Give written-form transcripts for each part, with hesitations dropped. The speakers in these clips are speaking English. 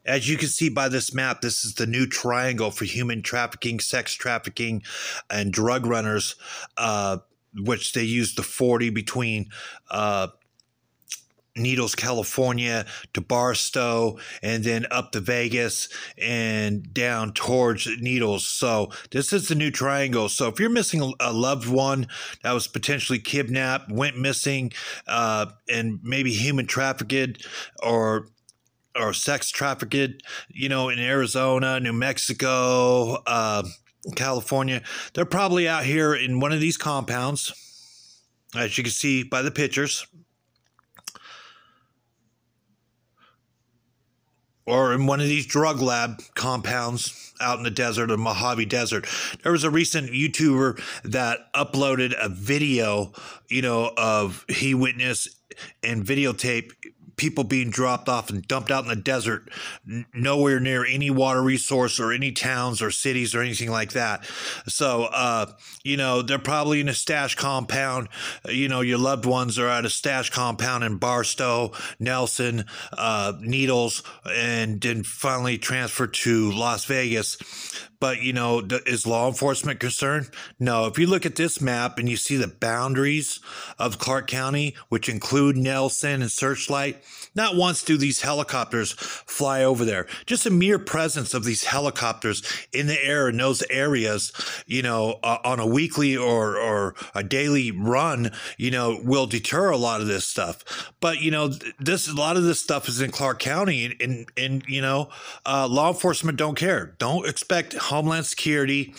As you can see by this map, this is the new triangle for human trafficking, sex trafficking, and drug runners, which they use the 40 between Needles, California to Barstow, and then up to Vegas and down towards Needles. So this is the new triangle. So if you're missing a loved one that was potentially kidnapped, went missing, and maybe human trafficked or sex trafficked, in Arizona, New Mexico, California, they're probably out here in one of these compounds, as you can see by the pictures, or in one of these drug lab compounds out in the desert, the Mojave Desert. There was a recent YouTuber that uploaded a video, of he witnessed and videotape people being dropped off and dumped out in the desert, nowhere near any water resource or any towns or cities or anything like that. So, they're probably in a stash compound. Your loved ones are at a stash compound in Barstow, Nelson, Needles, and then finally transferred to Las Vegas. But, is law enforcement concerned? No. If you look at this map and you see the boundaries of Clark County, which include Nelson and Searchlight, not once do these helicopters fly over there. Just a mere presence of these helicopters in the air in those areas, on a weekly or a daily run, will deter a lot of this stuff. But, a lot of this stuff is in Clark County, and law enforcement don't care. Don't expect Homeland Security,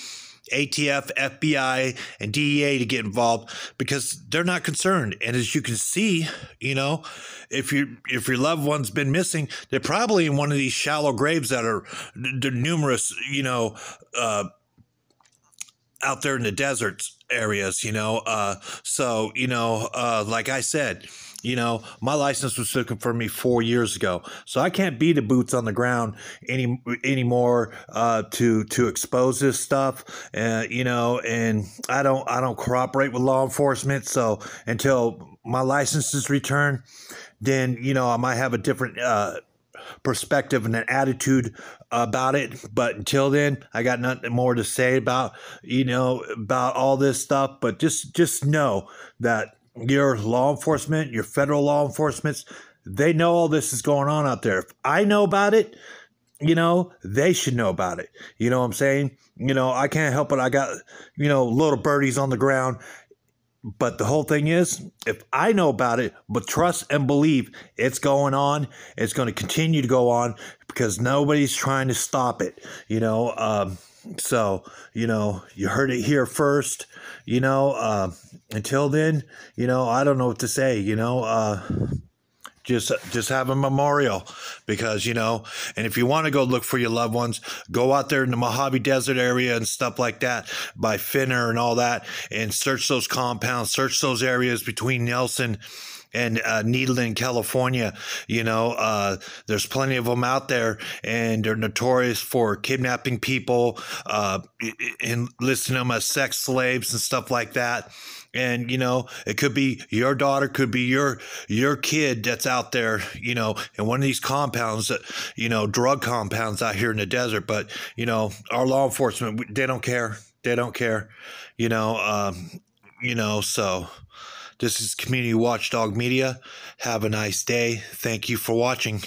ATF, FBI, and DEA to get involved because they're not concerned. And as you can see, if your loved one's been missing, they're probably in one of these shallow graves that are numerous, out there in the deserts areas, so, like I said, my license was taken from me 4 years ago, so I can't be the boots on the ground anymore to expose this stuff, and I don't cooperate with law enforcement. So until my license is returned, then I might have a different perspective and an attitude about it. But until then, I got nothing more to say about all this stuff. But just know that your law enforcement, your federal law enforcement, they know all this is going on out there. If I know about it, they should know about it. You know what I'm saying? I can't help it. I got, little birdies on the ground. But the whole thing is, if I know about it, but trust and believe it's going on, it's going to continue to go on because nobody's trying to stop it, So, you heard it here first, until then, I don't know what to say, just have a memorial because, and if you want to go look for your loved ones, go out there in the Mojave Desert area and stuff like that by Finner and all that and search those compounds, search those areas between Nelson and Needland, California. There's plenty of them out there, and they're notorious for kidnapping people, and listing them as sex slaves and stuff like that. And, it could be your daughter, could be your kid that's out there, in one of these compounds, drug compounds out here in the desert. But, our law enforcement, they don't care. They don't care, so this is Community Watchdog Media. Have a nice day. Thank you for watching.